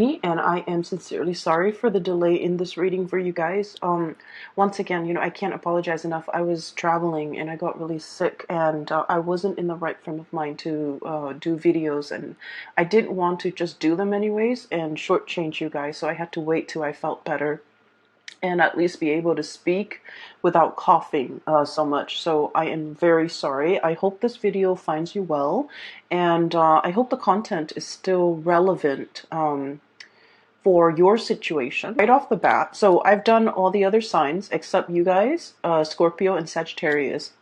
And I am sincerely sorry for the delay in this reading for you guys. Once again, I can't apologize enough. I was traveling and I got really sick, and I wasn't in the right frame of mind to do videos, and I didn't want to just do them anyways and shortchange you guys, so I had to wait till I felt better and at least be able to speak without coughing so much. So I am very sorry. I hope this video finds you well, and I hope the content is still relevant for your situation right off the bat. So I've done all the other signs except you guys, Scorpio and Sagittarius.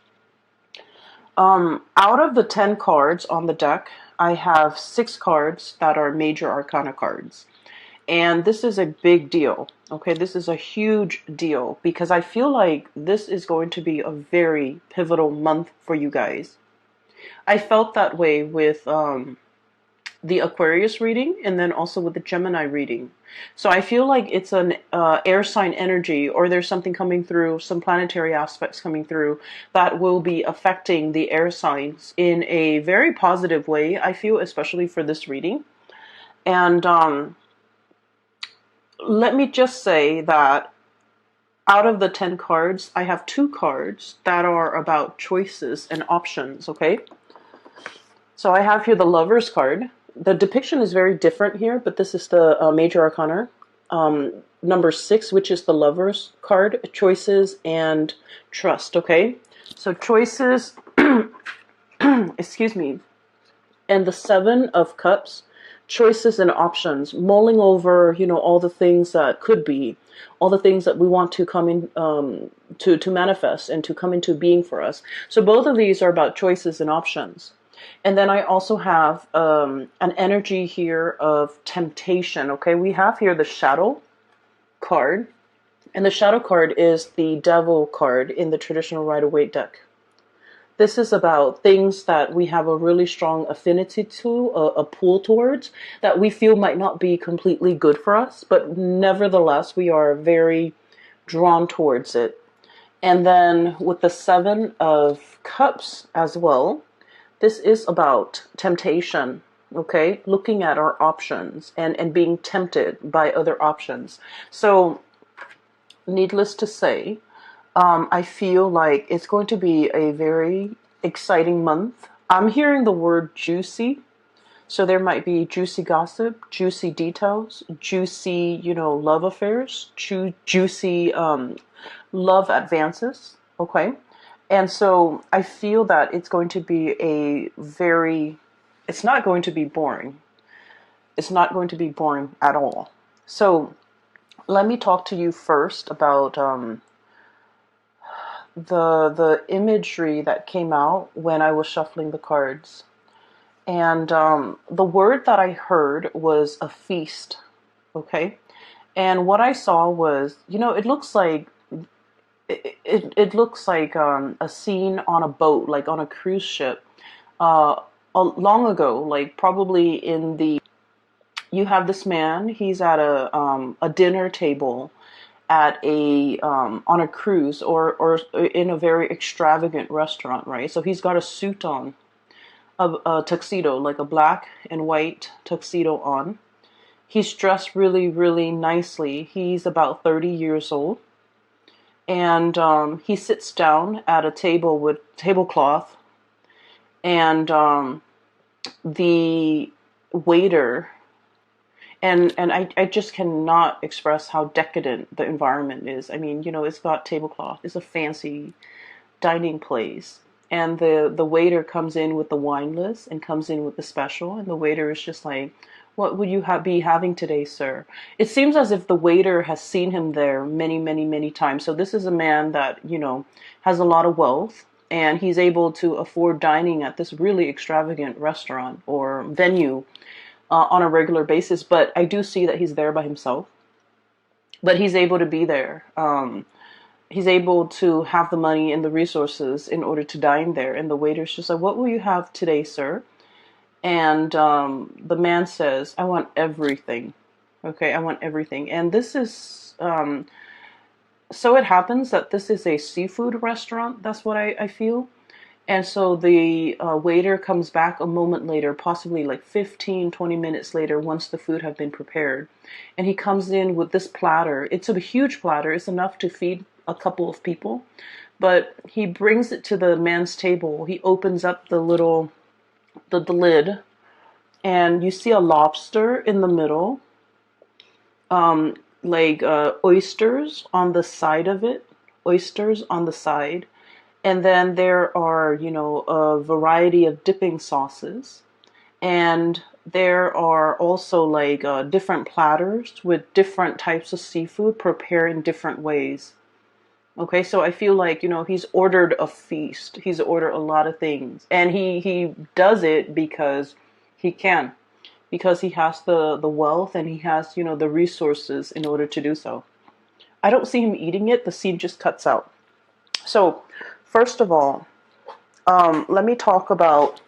Out of the 10 cards on the deck, I have 6 cards that are major arcana cards. And this is a big deal. Okay, this is a huge deal because I feel like this is going to be a very pivotal month for you guys. I felt that way with the Aquarius reading, and then also with the Gemini reading. So I feel like it's an air sign energy, or there's something coming through, some planetary aspects coming through that will be affecting the air signs in a very positive way, I feel, especially for this reading. And let me just say that out of the 10 cards, I have 2 cards that are about choices and options, okay? So I have here the Lover's card. The depiction is very different here, but this is the major arcana. Number 6, which is the Lover's card, choices and trust, okay? So choices, excuse me, and the 7 of Cups, choices and options, mulling over, all the things that could be, all the things that we want to come in, to manifest and to come into being for us. So both of these are about choices and options. And then I also have an energy here of temptation, okay? We have here the Shadow card, and the Shadow card is the Devil card in the traditional Rider-Waite deck. This is about things that we have a really strong affinity to, a pull towards, that we feel might not be completely good for us, but nevertheless, we are very drawn towards it. And then with the 7 of Cups as well, this is about temptation, okay? Looking at our options and being tempted by other options. So, needless to say, I feel like it's going to be a very exciting month. I'm hearing the word juicy. So there might be juicy gossip, juicy details, juicy, love affairs, juicy love advances, okay? And so I feel that it's going to be it's not going to be boring. It's not going to be boring at all. So let me talk to you first about the imagery that came out when I was shuffling the cards. And the word that I heard was a feast, okay? And what I saw was, it looks like it looks like a scene on a boat, like on a cruise ship. Long ago, like probably you have this man. He's at a dinner table at on a cruise or in a very extravagant restaurant, right? So he's got a suit on, a tuxedo, like a black and white tuxedo on. He's dressed really, really nicely. He's about 30 years old. And he sits down at a table with tablecloth, and the waiter, and I just cannot express how decadent the environment is. I mean, it's got tablecloth. It's a fancy dining place. And the waiter comes in with the wine list and comes in with the special, and the waiter is just like, "What would you be having today, sir?" It seems as if the waiter has seen him there many, many, many times. So this is a man that, has a lot of wealth, and he's able to afford dining at this really extravagant restaurant or venue on a regular basis. But I do see that he's there by himself. But he's able to be there. He's able to have the money and the resources in order to dine there. And the waiter's just like, "What will you have today, sir?" And the man says, "I want everything." Okay, I want everything. And this is, so it happens that this is a seafood restaurant. That's what I feel. And so the waiter comes back a moment later, possibly like 15, 20 minutes later, once the food have been prepared. And he comes in with this platter. It's a huge platter. It's enough to feed a couple of people. But he brings it to the man's table. He opens up the lid, and you see a lobster in the middle, like oysters on the side of it, oysters on the side. And then there are, a variety of dipping sauces. And there are also like different platters with different types of seafood prepared in different ways. Okay, so I feel like, he's ordered a feast. He's ordered a lot of things. And he does it because he can. Because he has the wealth and he has, the resources in order to do so. I don't see him eating it. The scene just cuts out. So, first of all, let me talk about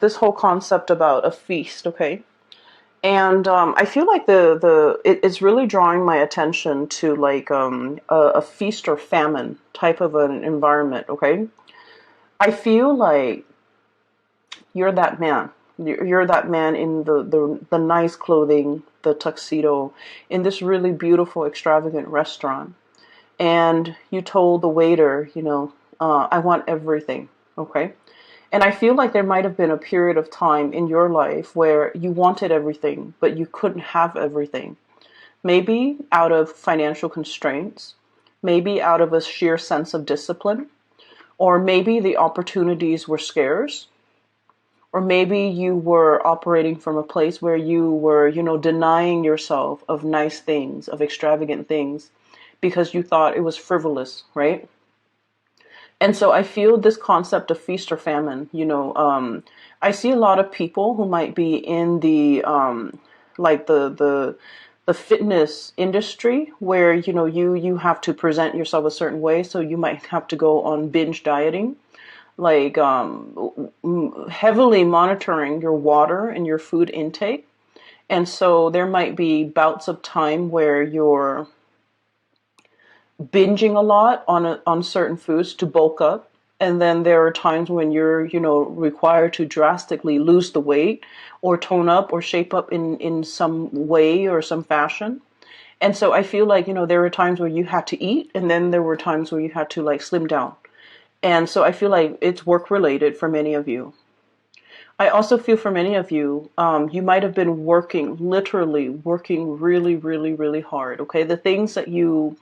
this whole concept about a feast, okay? And I feel like it's really drawing my attention to like a feast or famine type of an environment, okay? I feel like you're that man. You're that man in the nice clothing, the tuxedo, in this really beautiful, extravagant restaurant. And you told the waiter, I want everything, okay? And I feel like there might have been a period of time in your life where you wanted everything, but you couldn't have everything. Maybe out of financial constraints, maybe out of a sheer sense of discipline, or maybe the opportunities were scarce, or maybe you were operating from a place where you were, denying yourself of nice things, of extravagant things, because you thought it was frivolous, right? And so I feel this concept of feast or famine, I see a lot of people who might be in the, like the fitness industry where, you have to present yourself a certain way. So you might have to go on binge dieting, like heavily monitoring your water and your food intake. And so there might be bouts of time where you're binging a lot on certain foods to bulk up, and then there are times when you're required to drastically lose the weight or tone up or shape up in some way or some fashion. And so I feel like there were times where you had to eat, and then there were times where you had to like slim down. And so I feel like it's work related for many of you. I also feel for many of you, you might have been working, literally working really, really, really hard. Okay, the things that you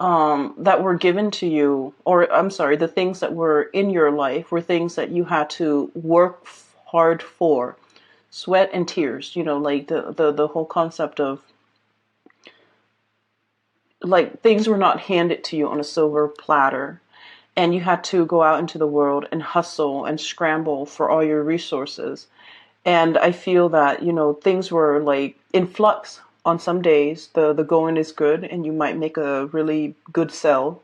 that were given to you, or I'm sorry, the things that were in your life were things that you had to work hard for, sweat and tears. Like the whole concept of like things were not handed to you on a silver platter, and you had to go out into the world and hustle and scramble for all your resources. And I feel that, things were like in flux. On some days, the going is good and you might make a really good sell.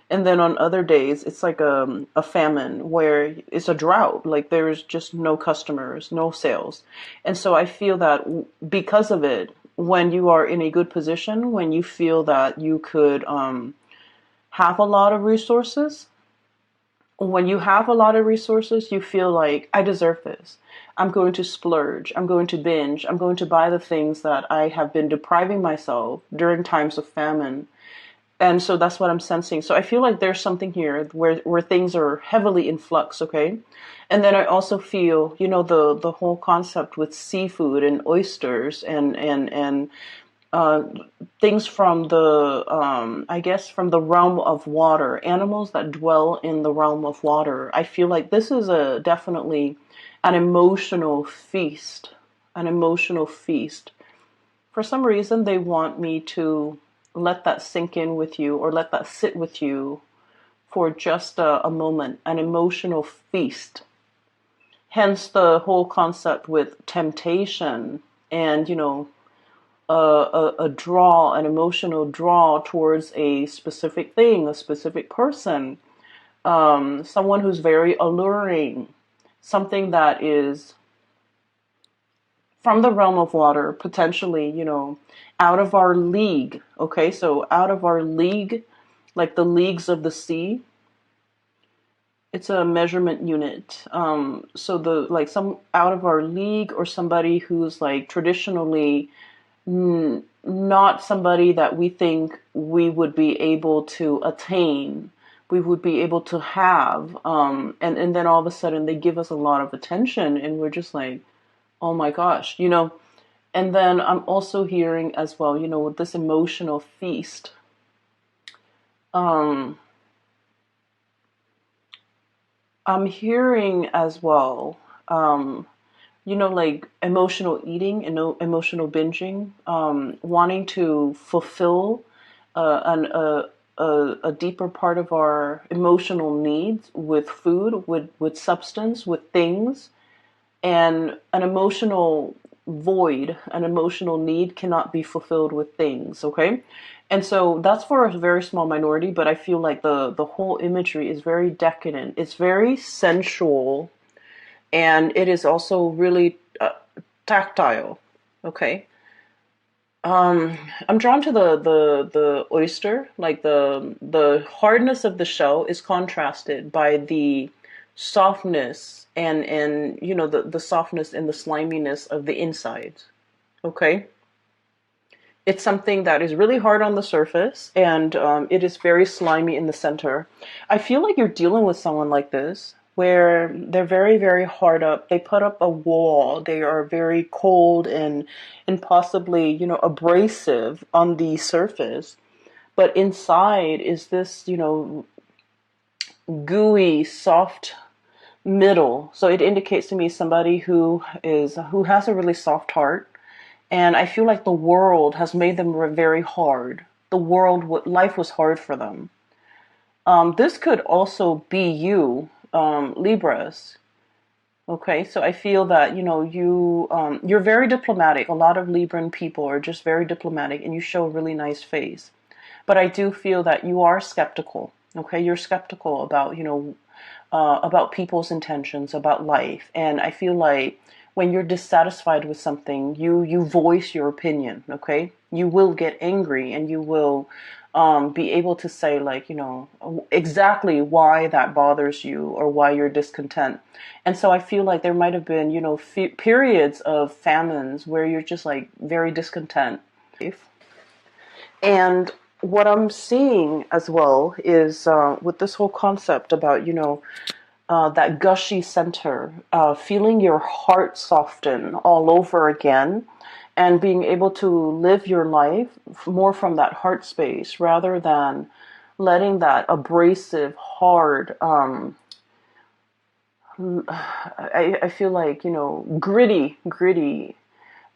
And then on other days, it's like a famine where it's a drought. Like there's just no customers, no sales. And so I feel that because of it, when you are in a good position, when you feel that you could have a lot of resources, when you have a lot of resources, you feel like, I deserve this. I'm going to splurge. I'm going to binge. I'm going to buy the things that I have been depriving myself during times of famine. And so that's what I'm sensing. So I feel like there's something here where things are heavily in flux, okay? And then I also feel, the whole concept with seafood and oysters and uh, things from the, I guess, from the realm of water, animals that dwell in the realm of water. I feel like this is definitely an emotional feast, an emotional feast. For some reason, they want me to let that sink in with you or let that sit with you for just a moment, an emotional feast. Hence the whole concept with temptation and, a draw, an emotional draw towards a specific thing, a specific person, someone who's very alluring, something that is from the realm of water, potentially, out of our league. Okay, so out of our league, like the leagues of the sea. it's a measurement unit. So the like some out of our league or somebody who's like traditionally not somebody that we think we would be able to attain, we would be able to have, and then all of a sudden they give us a lot of attention and we're just like, oh my gosh, you know. And then I'm also hearing as well, you know, with this emotional feast, um, I'm hearing as well, you know, like emotional eating and emotional binging, wanting to fulfill a deeper part of our emotional needs with food, with substance, with things, and an emotional void, an emotional need cannot be fulfilled with things, okay? And so that's for a very small minority, but I feel like the whole imagery is very decadent. It's very sensual, and it is also really tactile, okay? I'm drawn to the oyster, like the hardness of the shell is contrasted by the softness and you know the softness and the sliminess of the insides. Okay, it's something that is really hard on the surface and it is very slimy in the center. I feel like you're dealing with someone like this where they're very, very hard up. They put up a wall. They are very cold and possibly, you know, abrasive on the surface. But inside is this, you know, gooey, soft middle. So it indicates to me somebody who has a really soft heart, and I feel like the world has made them very hard. The world, life was hard for them. This could also be you, Libras. Okay, so I feel that you know you're very diplomatic. A lot of Libran people are just very diplomatic, and you show a really nice face. But I do feel that you are skeptical. Okay, you're skeptical about you know about people's intentions, about life, and I feel like when you're dissatisfied with something, you voice your opinion. Okay, you will get angry, and you will be able to say like you know exactly why that bothers you or why you're discontent. And so I feel like there might have been you know periods of famines where you're just like very discontent. And what I'm seeing as well is with this whole concept about you know that gushy center, feeling your heart soften all over again, and being able to live your life more from that heart space rather than letting that abrasive, hard, I feel like, you know, gritty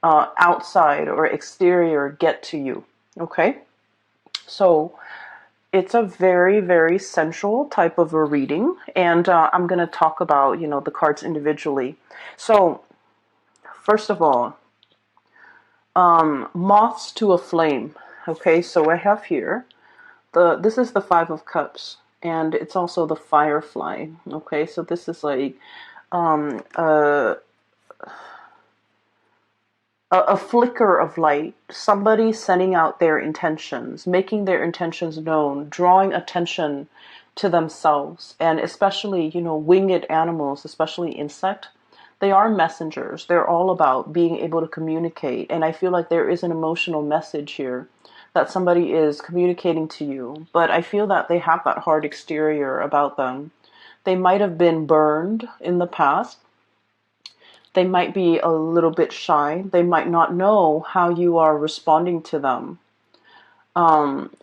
outside or exterior get to you. Okay? So it's a very, very sensual type of a reading, and I'm going to talk about, you know, the cards individually. So, first of all, moths to a flame. Okay, so I have here this is the Five of Cups, and it's also the Firefly. Okay, so this is like um, a, a flicker of light, somebody sending out their intentions, making their intentions known, drawing attention to themselves, and especially, you know, winged animals, especially insect. They are messengers. They're all about being able to communicate. And I feel like there is an emotional message here that somebody is communicating to you. But I feel that they have that hard exterior about them. They might have been burned in the past. They might be a little bit shy. They might not know how you are responding to them.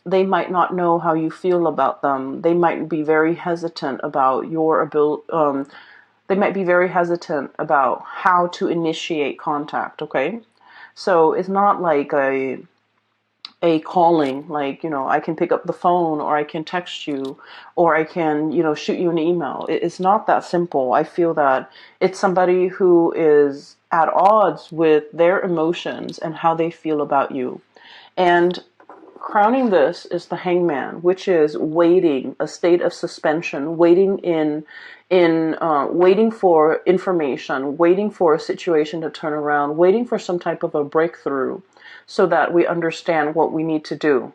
They might not know how you feel about them. They might be very hesitant about your ability. They might be very hesitant about how to initiate contact. Okay, so it's not like a calling, like, you know, I can pick up the phone or I can text you or I can, you know, shoot you an email. It's not that simple. I feel that it's somebody who is at odds with their emotions and how they feel about you. And crowning this is the Hangman, which is waiting, a state of suspension, waiting waiting for information, waiting for a situation to turn around, waiting for some type of a breakthrough so that we understand what we need to do.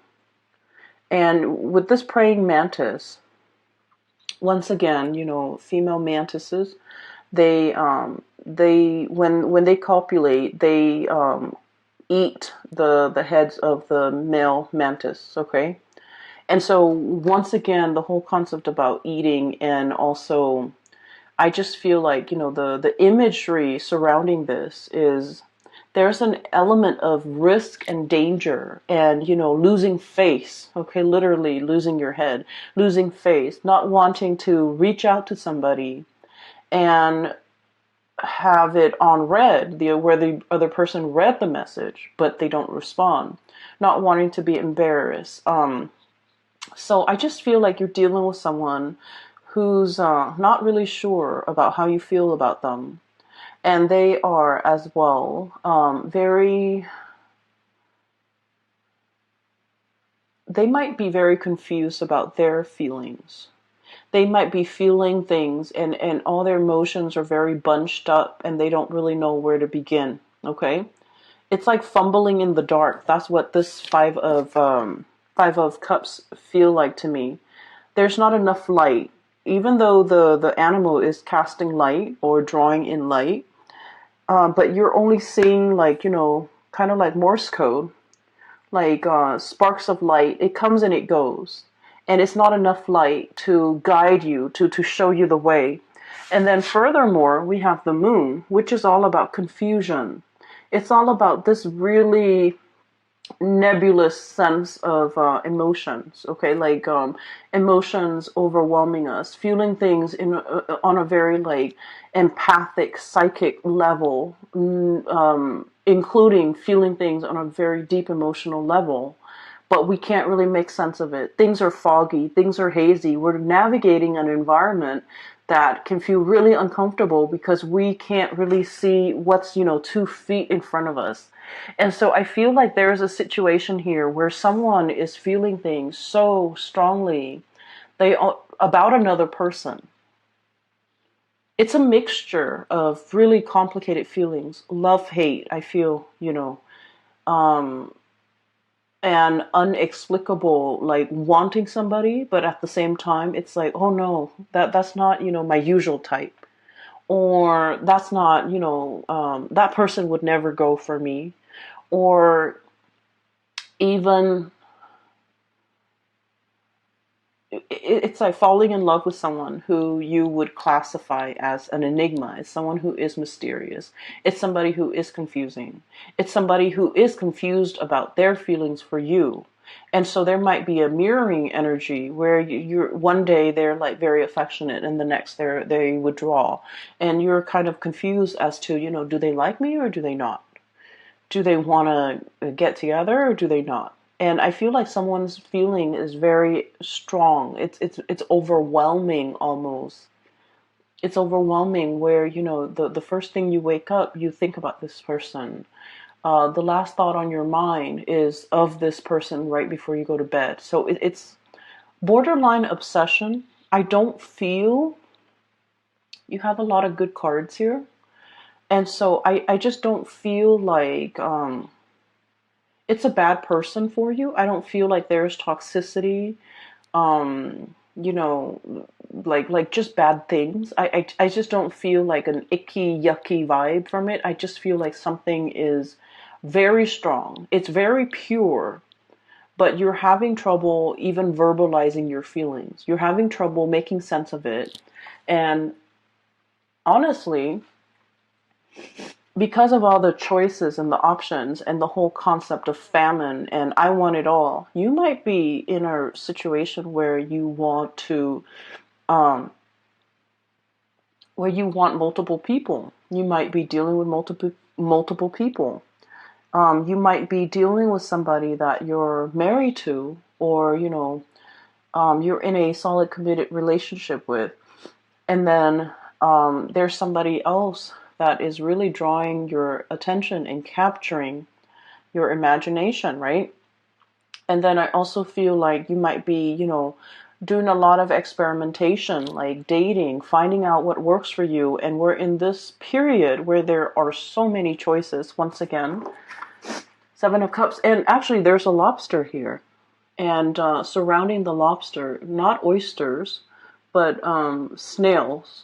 And with this praying mantis, once again, female mantises, when they copulate, they eat the heads of the male mantis, okay? And so once again, the whole concept about eating, and also I just feel like, the imagery surrounding this is there's an element of risk and danger and, losing face, okay, literally losing your head, losing face, not wanting to reach out to somebody and have it on read, where the other person read the message, but they don't respond, not wanting to be embarrassed. So I just feel like you're dealing with someone who's not really sure about how you feel about them. And they are as well they might be very confused about their feelings. They might be feeling things, and all their emotions are very bunched up and they don't really know where to begin. Okay? It's like fumbling in the dark. That's what this five of cups feel like to me. There's not enough light. Even though the animal is casting light or drawing in light, but you're only seeing, like, kind of like Morse code, like sparks of light. It comes and it goes. And it's not enough light to guide you, to show you the way. And then furthermore, we have the moon, which is all about confusion. It's all about this really nebulous sense of emotions, okay, like emotions overwhelming us, feeling things on a very like empathic psychic level, including feeling things on a very deep emotional level, but we can't really make sense of it. Things are foggy, things are hazy. We're navigating an environment that can feel really uncomfortable because we can't really see what's 2 feet in front of us. And so I feel like there is a situation here where someone is feeling things so strongly about another person. It's a mixture of really complicated feelings, love, hate. I feel, um, and unexplicable, like wanting somebody, but at the same time, it's like, oh no, that's not my usual type, or that's not that person would never go for me, or even it's like falling in love with someone who you would classify as an enigma. It's someone who is mysterious. It's somebody who is confusing. It's somebody who is confused about their feelings for you. And so there might be a mirroring energy where you're one day they're like very affectionate and the next they withdraw. And you're kind of confused as to, do they like me or do they not? Do they want to get together or do they not? And I feel like someone's feeling is very strong. It's overwhelming almost. It's overwhelming where, the first thing you wake up, you think about this person. The last thought on your mind is of this person right before you go to bed. So it's borderline obsession. I don't feel you have a lot of good cards here. And so I just don't feel like it's a bad person for you. I don't feel like there's toxicity, you know, like just bad things. I just don't feel like an icky, yucky vibe from it. I just feel like something is very strong. It's very pure, but you're having trouble even verbalizing your feelings. You're having trouble making sense of it. And honestly, because of all the choices and the options and the whole concept of famine and I want it all, you might be in a situation um, where you want multiple people. You might be dealing with multiple people. You might be dealing with somebody that you're married to, or you're in a solid committed relationship with, and then there's somebody else that is really drawing your attention and capturing your imagination, right? And then I also feel like you might be, doing a lot of experimentation, like dating, finding out what works for you. And we're in this period where there are so many choices. Once again, Seven of Cups. And actually, there's a lobster here. And surrounding the lobster, not oysters, but snails.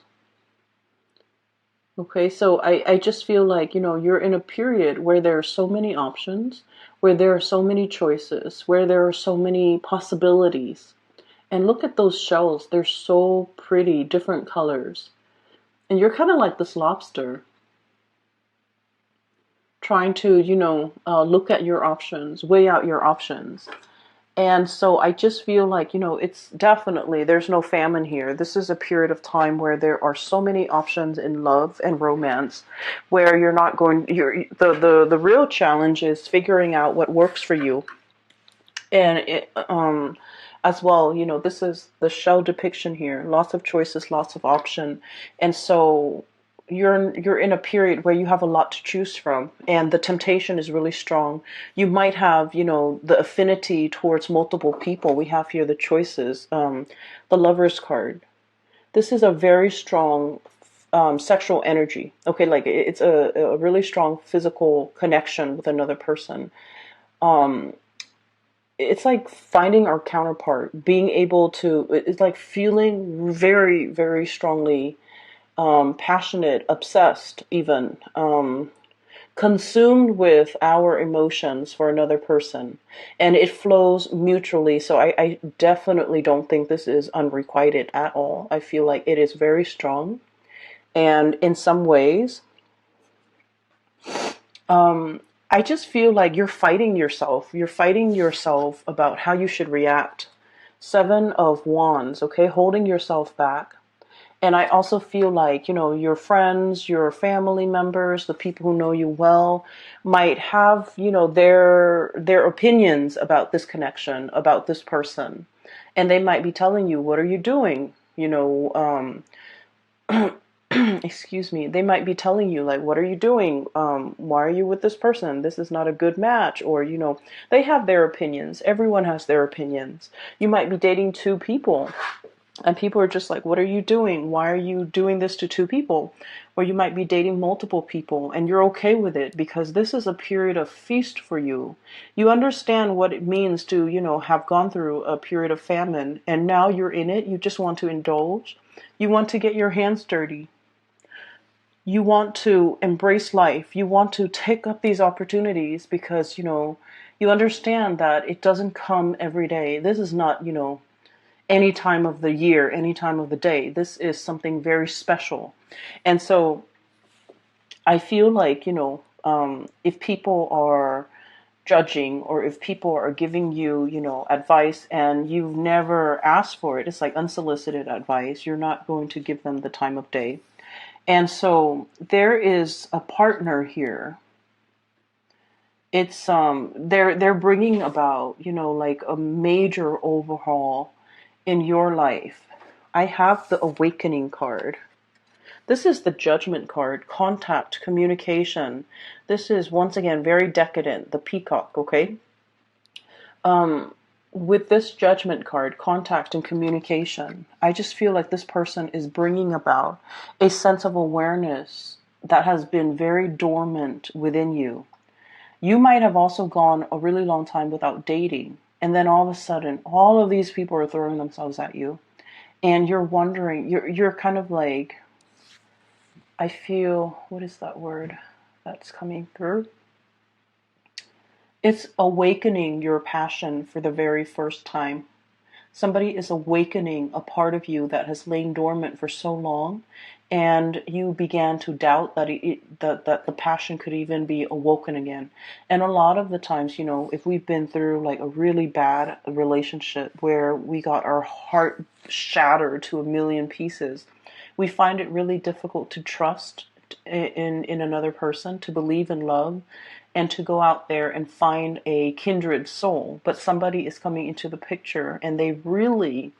Okay, so I just feel like, you're in a period where there are so many options, where there are so many choices, where there are so many possibilities. And look at those shells. They're so pretty, different colors. And you're kind of like this lobster, trying to, look at your options, weigh out your options. And so I just feel like, it's definitely, there's no famine here. This is a period of time where there are so many options in love and romance, where the real challenge is figuring out what works for you. And as well, this is the shell depiction here. Lots of choices, lots of option. And so you're in a period where you have a lot to choose from, and the temptation is really strong. You might have, the affinity towards multiple people. We have here the choices, the Lover's card. This is a very strong sexual energy. Okay, like it's a really strong physical connection with another person. It's like finding our counterpart, being able to, it's like feeling very, very strongly passionate, obsessed, even consumed with our emotions for another person. And it flows mutually. So I definitely don't think this is unrequited at all. I feel like it is very strong. And in some ways, I just feel like you're fighting yourself. You're fighting yourself about how you should react. 7 of Wands, okay? Holding yourself back. And I also feel like, your friends, your family members, the people who know you well might have, their opinions about this connection, about this person. And they might be telling you, what are you doing? Excuse me, they might be telling you, like, what are you doing? Why are you with this person? This is not a good match. Or, they have their opinions. Everyone has their opinions. You might be dating 2 people, and people are just like, what are you doing? Why are you doing this to 2 people? Or you might be dating multiple people, and you're okay with it because this is a period of feast for you. You understand what it means to, have gone through a period of famine, and now you're in it. You just want to indulge. You want to get your hands dirty. You want to embrace life. You want to take up these opportunities because, you understand that it doesn't come every day. This is not, any time of the year, any time of the day. This is something very special. And so I feel like, if people are judging, or if people are giving you, advice and you've never asked for it, it's like unsolicited advice. You're not going to give them the time of day. And so there is a partner here. It's they're bringing about, like a major overhaul in your life. I have the Awakening card. This is the Judgment card, contact, communication. This is once again very decadent, the Peacock, okay? With this Judgment card, contact and communication, I just feel like this person is bringing about a sense of awareness that has been very dormant within you. You might have also gone a really long time without dating, and then all of a sudden, all of these people are throwing themselves at you, and you're wondering, you're kind of like, I feel, what is that word that's coming through? It's awakening your passion for the very first time. Somebody is awakening a part of you that has lain dormant for so long, and you began to doubt that that the passion could even be awoken again. And a lot of the times, if we've been through like a really bad relationship where we got our heart shattered to a million pieces, we find it really difficult to trust in another person, to believe in love, and to go out there and find a kindred soul. But somebody is coming into the picture and they really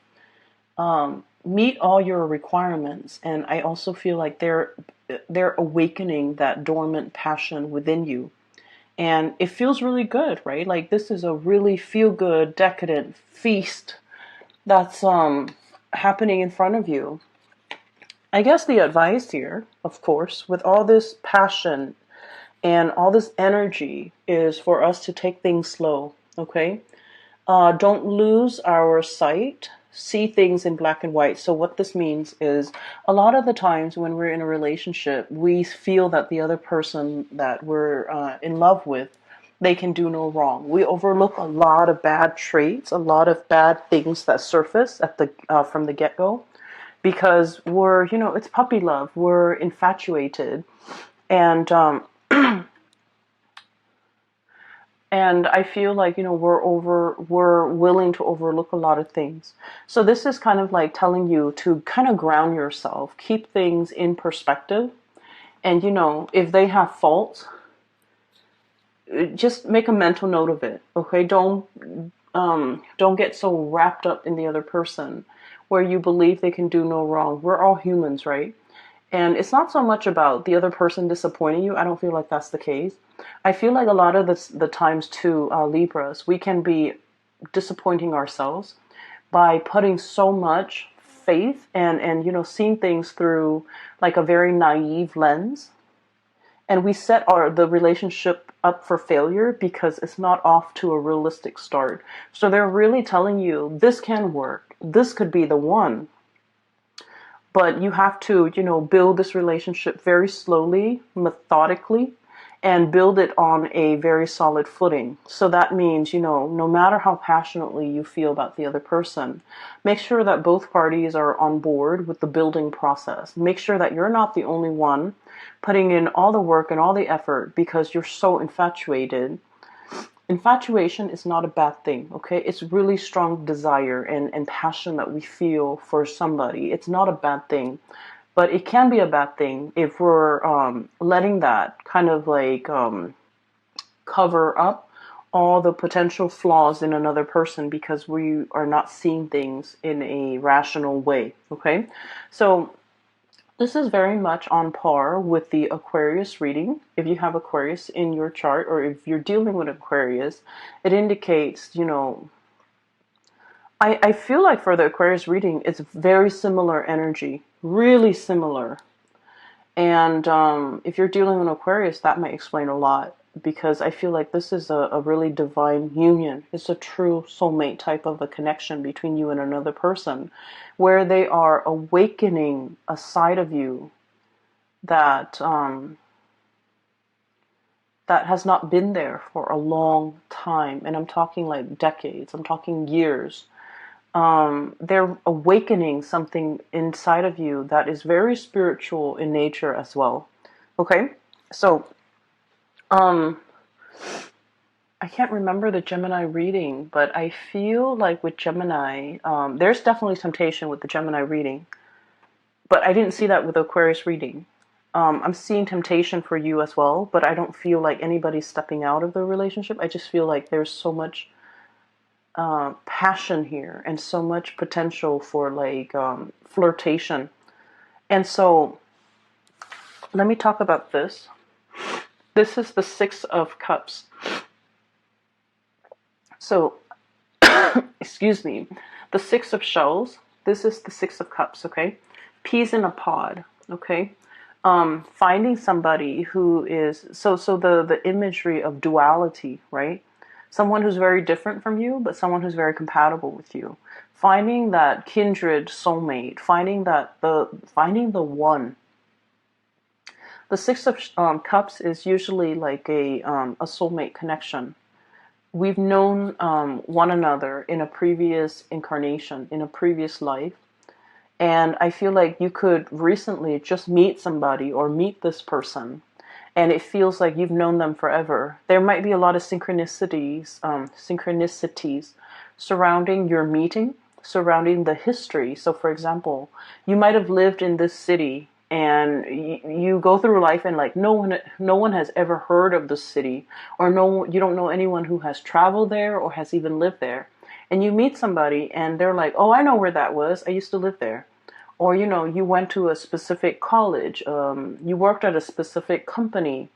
meet all your requirements. And I also feel like they're awakening that dormant passion within you. And it feels really good, right? Like this is a really feel good, decadent feast that's happening in front of you. I guess the advice here, of course, with all this passion and all this energy, is for us to take things slow, okay? Don't lose our sight. See things in black and white. So what this means is a lot of the times when we're in a relationship, we feel that the other person that we're in love with, they can do no wrong. We overlook a lot of bad traits, a lot of bad things that surface at the from the get-go, because we're, it's puppy love. We're infatuated, and I feel like, we're willing to overlook a lot of things. So this is kind of like telling you to kind of ground yourself, keep things in perspective. And, if they have faults, just make a mental note of it. Okay. Don't get so wrapped up in the other person where you believe they can do no wrong. We're all humans, right? And it's not so much about the other person disappointing you. I don't feel like that's the case. I feel like a lot of the times too, Libras, we can be disappointing ourselves by putting so much faith and seeing things through like a very naive lens, and we set the relationship up for failure because it's not off to a realistic start. So they're really telling you this can work. This could be the one. But you have to, build this relationship very slowly, methodically, and build it on a very solid footing. So that means, no matter how passionately you feel about the other person, make sure that both parties are on board with the building process. Make sure that you're not the only one putting in all the work and all the effort because you're so infatuated. Infatuation is not a bad thing, okay? It's really strong desire and passion that we feel for somebody. It's not a bad thing, but it can be a bad thing if we're letting that kind of like cover up all the potential flaws in another person because we are not seeing things in a rational way, okay? So this is very much on par with the Aquarius reading. If you have Aquarius in your chart, or if you're dealing with Aquarius, it indicates, I feel like for the Aquarius reading, it's very similar energy, really similar. And if you're dealing with Aquarius, that might explain a lot, because I feel like this is a really divine union. It's a true soulmate type of a connection between you and another person, where they are awakening a side of you that that has not been there for a long time. And I'm talking like decades. I'm talking years. They're awakening something inside of you that is very spiritual in nature as well. Okay, so I can't remember the Gemini reading, but I feel like with Gemini, there's definitely temptation with the Gemini reading, but I didn't see that with Aquarius reading. I'm seeing temptation for you as well, but I don't feel like anybody's stepping out of the relationship. I just feel like there's so much passion here and so much potential for like flirtation. And so let me talk about this. This is the Six of Cups. So, excuse me, the Six of Shells. This is the Six of Cups, okay? Peas in a pod, okay? Finding somebody who is, so the imagery of duality, right? Someone who's very different from you, but someone who's very compatible with you. Finding that kindred soulmate, finding the one. The Six of Cups is usually like a soulmate connection. We've known one another in a previous incarnation, in a previous life. And I feel like you could recently just meet somebody or meet this person, and it feels like you've known them forever. There might be a lot of synchronicities surrounding your meeting, surrounding the history. So for example, you might have lived in this city, and you go through life and like no one has ever heard of the city, or you don't know anyone who has traveled there or has even lived there. And you meet somebody and they're like, oh, I know where that was. I used to live there. Or, you went to a specific college, you worked at a specific company,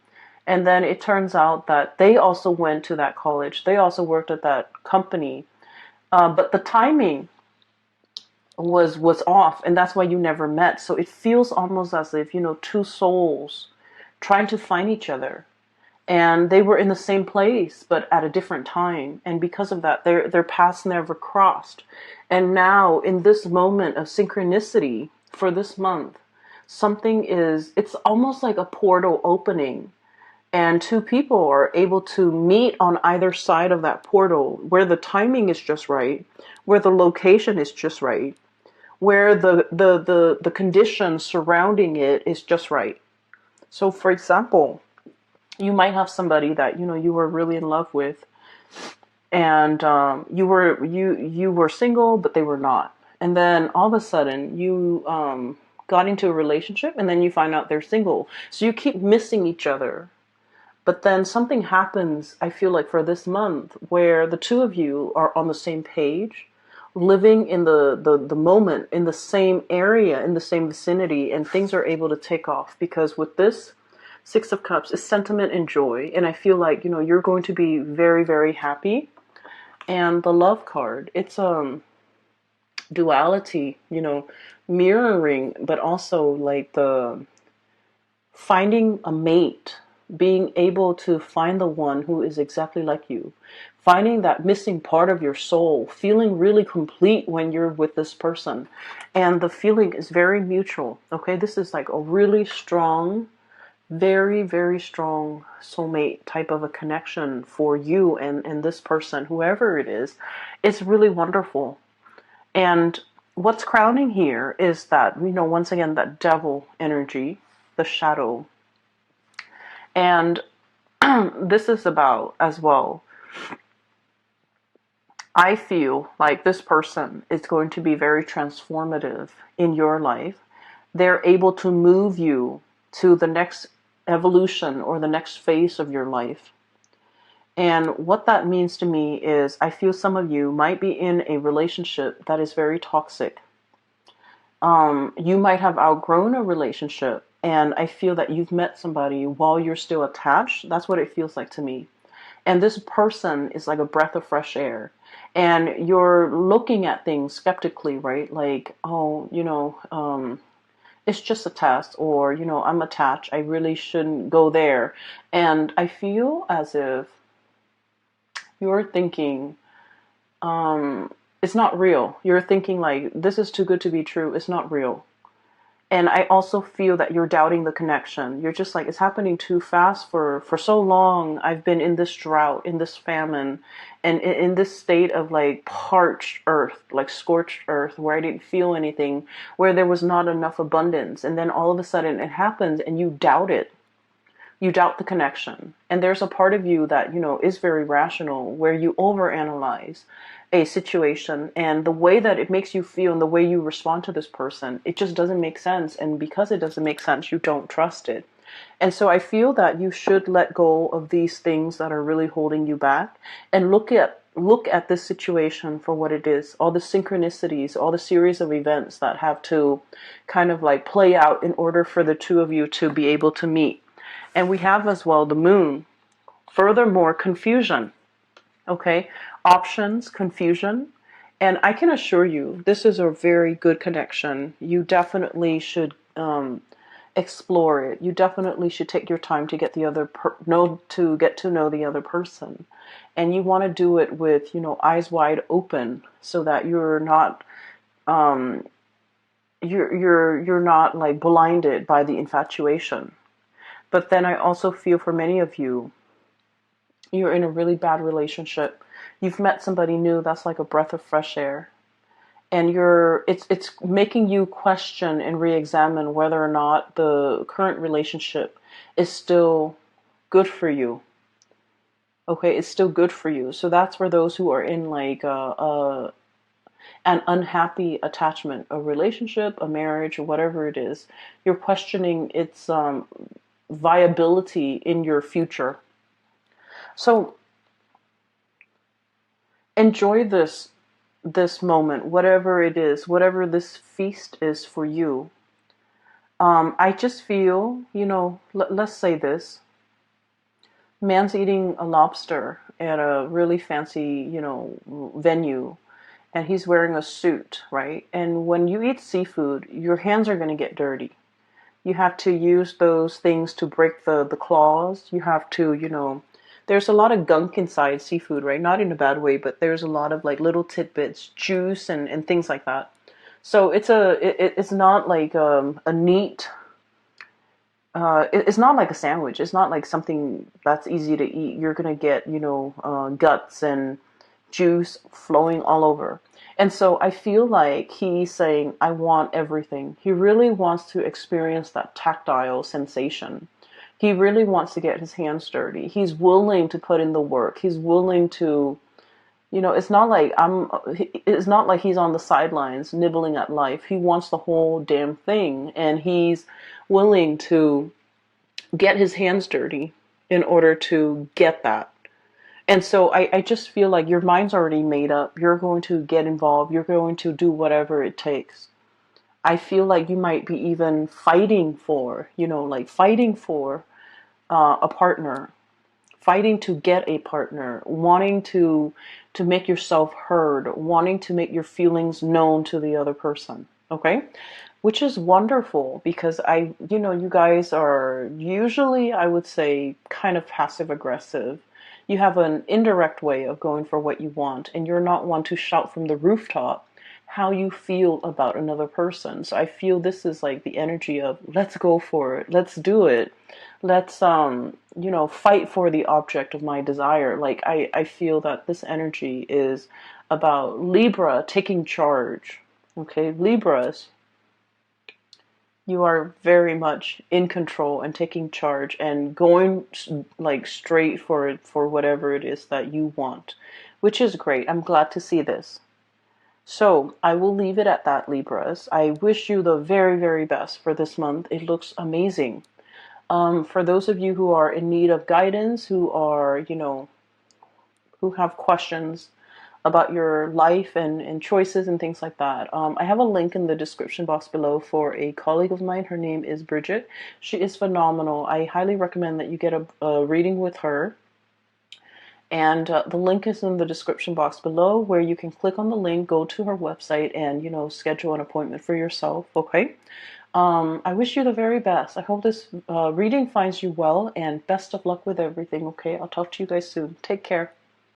and then it turns out that they also went to that college. They also worked at that company. But the timing was off, and that's why you never met. So it feels almost as if, two souls trying to find each other. and they were in the same place but at a different time, and because of that their paths never crossed. And now in this moment of synchronicity for this month, something is, it's almost like a portal opening, and two people are able to meet on either side of that portal, where the timing is just right, where the location is just right, where the conditions surrounding it is just right. So for example, you might have somebody that you were really in love with, and you were single but they were not, and then all of a sudden you got into a relationship, and then you find out they're single, so you keep missing each other. But then something happens, I feel like, for this month, where the two of you are on the same page, living in the moment, in the same area, in the same vicinity, and things are able to take off. Because with this Six of Cups is sentiment and joy, and I feel like, you're going to be very, very happy. And the Love card, it's duality, mirroring, but also like the finding a mate, being able to find the one who is exactly like you, finding that missing part of your soul, feeling really complete when you're with this person. And the feeling is very mutual. Okay, this is like a really strong, very, very strong soulmate type of a connection for you and this person, whoever it is. It's really wonderful. And what's crowning here is that, once again, that devil energy, the shadow. And this is about, as well, I feel like this person is going to be very transformative in your life. They're able to move you to the next evolution or the next phase of your life. And what that means to me is, I feel some of you might be in a relationship that is very toxic. You might have outgrown a relationship, and I feel that you've met somebody while you're still attached. That's what it feels like to me. And this person is like a breath of fresh air. And you're looking at things skeptically, right? Like, oh, it's just a test, or, I'm attached, I really shouldn't go there. And I feel as if you're thinking, it's not real. You're thinking like, this is too good to be true. It's not real. And I also feel that you're doubting the connection. You're just like, it's happening too fast for so long. I've been in this drought, in this famine, and in this state of like parched earth, like scorched earth, where I didn't feel anything, where there was not enough abundance. And then all of a sudden it happens and you doubt it. You doubt the connection. And there's a part of you that, is very rational, where you overanalyze a situation, and the way that it makes you feel and the way you respond to this person, it just doesn't make sense. And because it doesn't make sense, you don't trust it. And so I feel that you should let go of these things that are really holding you back, and look at this situation for what it is, all the synchronicities, all the series of events that have to kind of like play out in order for the two of you to be able to meet. And we have as well the moon. Furthermore, confusion. Okay, options, confusion. And I can assure you, this is a very good connection. You definitely should explore it. You definitely should take your time to get the other get to know the other person. And you want to do it with, eyes wide open, so that you're not you're not like blinded by the infatuation. But then I also feel for many of you, you're in a really bad relationship. You've met somebody new that's like a breath of fresh air. And it's making you question and re-examine whether or not the current relationship is still good for you. Okay, it's still good for you. So that's for those who are in like an unhappy attachment, a relationship, a marriage, or whatever it is. You're questioning its viability in your future. So enjoy this moment, whatever it is, whatever this feast is for you. I just feel, let's say this. Man's eating a lobster at a really fancy, venue, and he's wearing a suit, right? And when you eat seafood, your hands are going to get dirty. You have to use those things to break the claws. You have to, there's a lot of gunk inside seafood, right? Not in a bad way, but there's a lot of like little tidbits, juice and things like that. So it's not like a neat, it's not like a sandwich. It's not like something that's easy to eat. You're gonna get, guts and juice flowing all over. And so I feel like he's saying, I want everything. He really wants to experience that tactile sensation. He really wants to get his hands dirty. He's willing to put in the work. He's willing to, it's not like he's on the sidelines nibbling at life. He wants the whole damn thing. And he's willing to get his hands dirty in order to get that. And so I just feel like your mind's already made up. You're going to get involved. You're going to do whatever it takes. I feel like you might be even fighting for, fighting for a partner, fighting to get a partner, wanting to make yourself heard, wanting to make your feelings known to the other person. Okay? Which is wonderful because you guys are usually, I would say, kind of passive aggressive. You have an indirect way of going for what you want, and you're not one to shout from the rooftop how you feel about another person. So I feel this is like the energy of let's go for it, let's do it, let's fight for the object of my desire. Like I feel that this energy is about Libra taking charge. Okay, Libras, you are very much in control and taking charge and going like straight for it, for whatever it is that you want, which is great. I'm glad to see this. So I will leave it at that, Libras. I wish you the very, very best for this month. It looks amazing. For those of you who are in need of guidance, who are, who have questions about your life and choices and things like that. I have a link in the description box below for a colleague of mine. Her name is Bridget. She is phenomenal. I highly recommend that you get a reading with her. And the link is in the description box below, where you can click on the link, go to her website, and, schedule an appointment for yourself, okay? I wish you the very best. I hope this reading finds you well, and best of luck with everything, okay? I'll talk to you guys soon. Take care.